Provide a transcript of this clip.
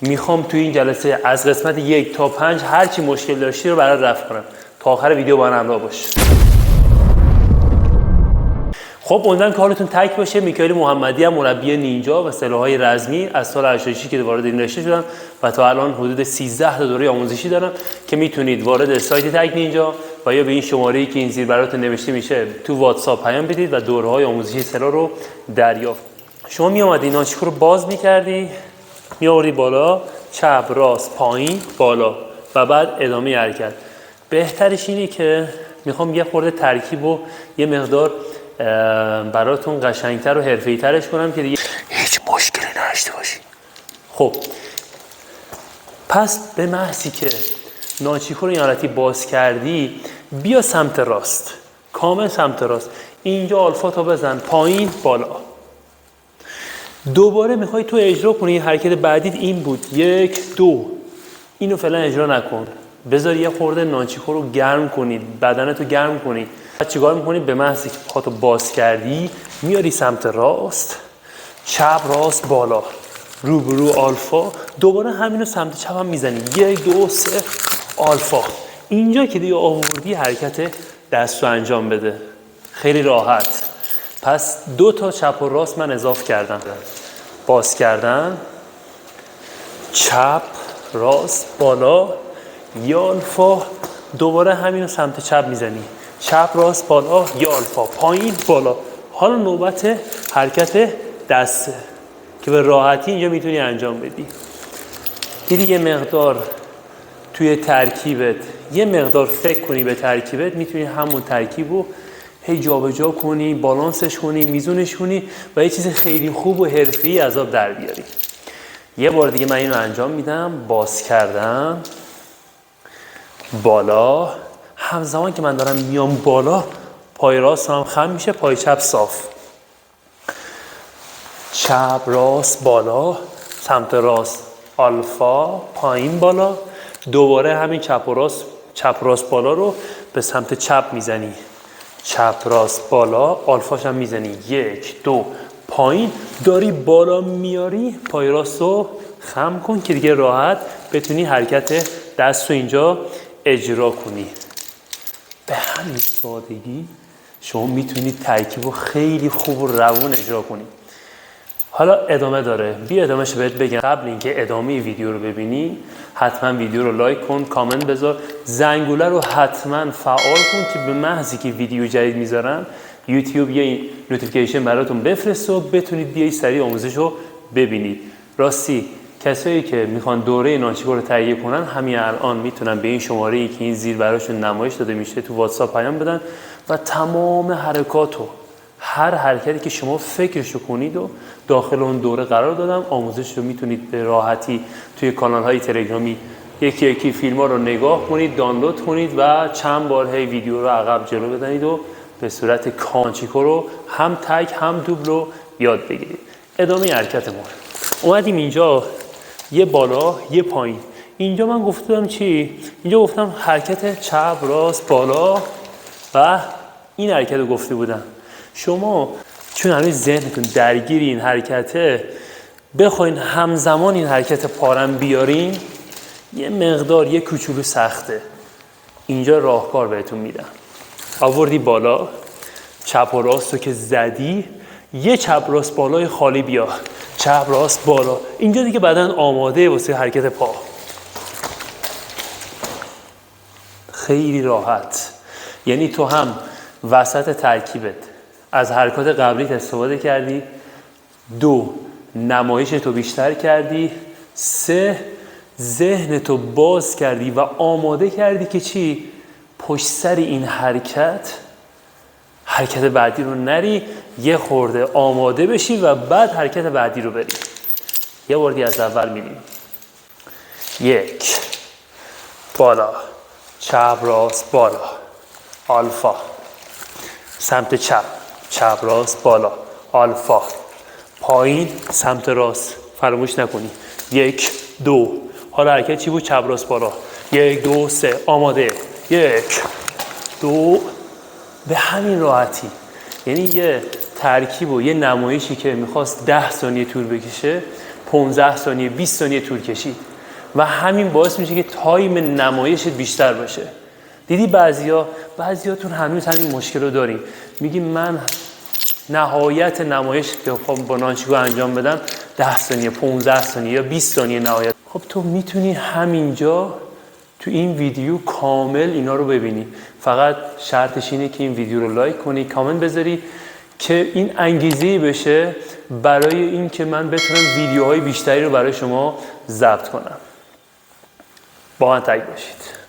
میخوام توی این جلسه از قسمت 1 تا 5 هر چی مشکل داشتی رو برات رفع کنم. تا آخر ویدیو با من همراه باش. خب امیدوارم که حالتون تک باشه. میکائیل محمدی هم مربی نینجا و سلاح‌های رزمی از سال 86 که وارد این رشته شدم و تا الان حدود 13 تا دوره آموزشی دارم که میتونید وارد سایت تک نینجا و یا به این شماره‌ای که این زیر براتون نوشته میشه تو واتساپ پیام بدید و دوره‌های آموزشی سلاح رو دریافت. شما میومدی نانچیکو رو باز می‌کردی، میآوردی بالا، چپ راست پایین بالا و بعد ادامه حرکت. بهترش اینه که میخوام یه خورده ترکیب و یه مقدار براتون قشنگتر و حرفه‌ای‌ترش کنم که دیگه هیچ مشکلی نداشته باشید. خب پس به محضی که نانچیکو رو این حالتی باز کردی، بیا سمت راست، کامل سمت راست. اینجا آلفا تا بزن پایین بالا. دوباره میخوای تو اجرا کنی. حرکت بعدی این بود 1 2. اینو فعلا اجرا نکن، بذار یه خورده نانچیکو رو گرم کنید، بدنتو گرم کنید. بعد چیکار میکنی؟ به محضی که پاتو باز کردی میاری سمت راست، چپ راست بالا، روبرو آلفا. دوباره همینو سمت چپ هم میزنی 1 2 3 آلفا. اینجا که دیگه آوردی حرکت دستو انجام بده، خیلی راحت. پس 2 تا چپ و راست من اضافه کردم. باز کردن، چپ راست بالا، یا آلفا. دوباره همینو سمت چپ میزنی، چپ راست بالا، یا آلفا پایین بالا. حالا نوبت حرکت دسته که به راحتی اینجا میتونی انجام بدی. دیدی یه مقدار توی ترکیبت، یه مقدار فکر کنی به ترکیبت، میتونی همون ترکیب رو هی جابجا کنی، بالانسش کنی، میزونش کنی و یه چیز خیلی خوب و حرفه‌ای از آب در بیاری. یه بار دیگه من اینو انجام میدم. باز کردم بالا، همزمان که من دارم میام بالا پای راست هم خم میشه، پای چپ صاف. چپ راست بالا، سمت راست آلفا پایین بالا. دوباره همین چپ راست بالا رو به سمت چپ میزنی، چپ راست بالا، آلفاش هم میزنی 1 2 پایین. داری بالا میاری، پای راست رو خم کن که دیگه راحت بتونی حرکت دست رو اینجا اجرا کنی. به همین سادگی شما میتونید ترکیب رو خیلی خوب و روون اجرا کنید. حالا ادامه داره. بیا ادامهش بهت بگم. قبل اینکه ادامه ویدیو رو ببینی حتما ویدیو رو لایک کن، کامنت بذار، زنگوله رو حتما فعال کن که به محضی که ویدیو جدید میذارم یوتیوب یه نوتیفیکیشن براتون بفرسته و بتونید بیاید سریع آموزش رو ببینید. راستی کسایی که میخوان دوره نانچیکو رو تهیه کنن همین الان میتونن به این شماره‌ای که این زیر براشون نمایش داده میشه تو واتساپ پیام بدن و تمام حرکاتو، هر حرکتی که شما فکرشو کنید و داخل اون دوره قرار دادم. آموزش رو میتونید به راحتی توی کانال‌های تلگرامی یکی یکی فیلم‌ها رو نگاه کنید، دانلود کنید و چند بار هی ویدیو رو عقب جلو بدنید و به صورت نانچیکو رو هم تک هم دوبل رو یاد بگیرید. ادامه حرکتمون. اومدیم اینجا یه بالا یه پایین. اینجا من گفتم چی؟ اینجا گفتم حرکت چپ راست بالا و این حرکت رو گفته بودم. شما چون هنوز ذهنتون درگیر این حرکته، بخواین همزمان این حرکت پارم بیارین یه مقدار یه کوچولو سخته. اینجا راهکار بهتون میدم. آوردی بالا، چپ و راست رو که زدی، یه چپ راست بالای خالی بیا، چپ راست بالا. اینجا دیگه بدن آماده واسه حرکت پا. خیلی راحت. یعنی تو هم وسط ترکیبت از حرکات قبلیت استفاده کردی، 2 نمایش تو بیشتر کردی، 3 ذهن تو باز کردی و آماده کردی که چی؟ پشت سر این حرکت بعدی رو نری، یه خورده آماده بشی و بعد حرکت بعدی رو بری. یه بار دیگه از اول میریم. 1 بالا، چپ راست بالا، آلفا، سمت چپ، چپ راست بالا، آلفا، پایین سمت راست، فراموش نکنی. 1 2. حالا حرکت چی بود؟ چپ راست بالا. 1 2 3 آماده. 1 2. به همین راحتی. یعنی یه ترکیب و یه نمایشی که میخواست 10 ثانیه طول بکشه 15 ثانیه 20 ثانیه طول کشید و همین باعث میشه که تایم نمایشت بیشتر باشه. دیدی بعضیاتون هنوز همین مشکل رو دارین، میگی من نهایت نمایش که خب با نانچیگو انجام بدم 10 ثانیه 15 ثانیه یا 20 ثانیه نهایت. خب تو میتونی همینجا تو این ویدیو کامل اینا رو ببینی. فقط شرطش اینه که این ویدیو رو لایک کنی، کامنت بذاری که این انگیزه‌ای بشه برای این که من بتونم ویدیوهای بیشتری رو برای شما ضبط کنم. با من تگ باشید.